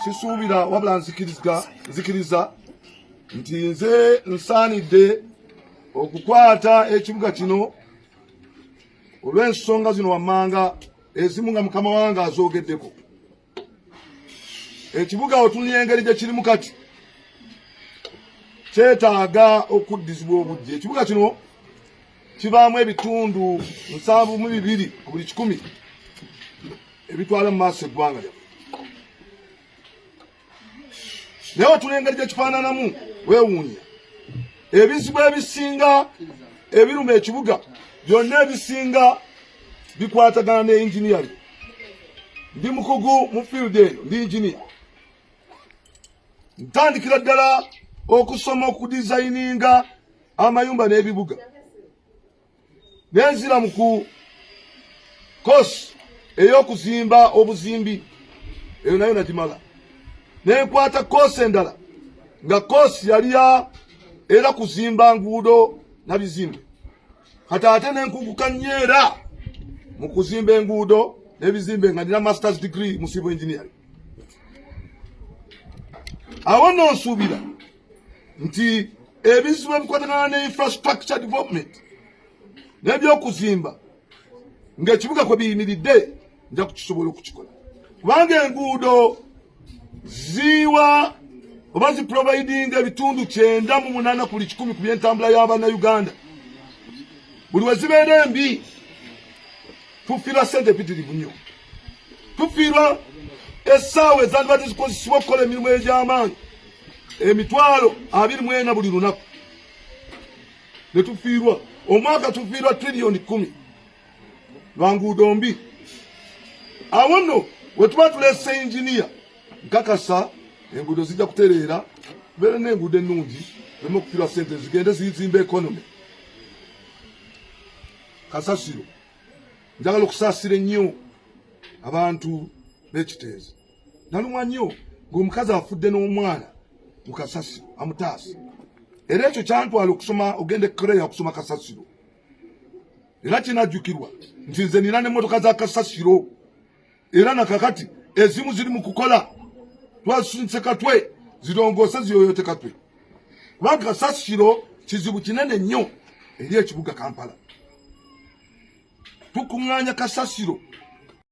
sisuubira wabula nzikiriza nti nze nsaanidde okukwata ekibuga kino olw'ensonga zino wammanga ezimu nga mukama wange azoogeddeko. Ekibuga otunula engeri gye kirimu kati kyetaaga okuddizibwa obujje. Ekibuga kino kibaamu ebitundu 72 ku buli 100 ebitwala mu maaso eggwanga lyaffe. Naye otula engeri gye kifaananamu weewuunya. Ebizibu ebisinga ebiruma ekibuga byonna ebisinga bikwatagana ne engineering. Ndi mukugu mu field eyo, ndi engineer. Ntandikira ddala okusoma okudizayininga amayumba n'ebibuga. Nenzira mu ku kosi ey'okuzimba obuzimbi eyo nayo nagimala. Nenkwata kosi endala nga kosi yali era kuzimba nguudo na bizimbe. Kati ate nenkuguka nnyo era mu kuzimba enguudo n'ebizimbe nga nina masters degree mu civil engineering. Awo nno nsuubira nti ebizibu ebikwatagana ne infrastructure development n'ebyokuzimba ng'ekibuga kwe biyimiridde nja kukisobola okukikola. Kubanga enguudo ziwa oba ziprovidinga ebitundu 98 ku buli 100 ku by'entambula y'Abannayuganda. Buli we zibeera embi tufiirwa ssente mpitirivu nnyo. Tufiirwa essaawa ezandibadde zikozesebwa okukola emirimu egy'amaanyi emitwalo 24 buli lunaku. Ne tufiirwa omwaka tufiirwa trillion 10 lwa nguudo mbi. Awo nno we tuba tuleese engineer nkakasa enguudo zijja kutereera tubeere n'enguudo ennungi zireme okufiirwa ssente zigende zizimba economy. Kasasiro njagala okusaasira ennyo abantu b'ekiteezi. Nalumwa nnyo ng'omukazi afudde n'omwana mu Kasasiro amutaasa. Era ekyo kyantwala okusoma ogende Korea okusoma Kasasiro. Era kinajjukirwa nti nze nina n'emmotoka za Kasasiro. Era nakakati ezimu ziri mu kukola. Twasunse katwe zirongoose ziyoyote katwe. Kubanga Kasasiro kizibu kinene nnyo eri ekibuga Kampala. Tukuŋŋaanya Kasasiro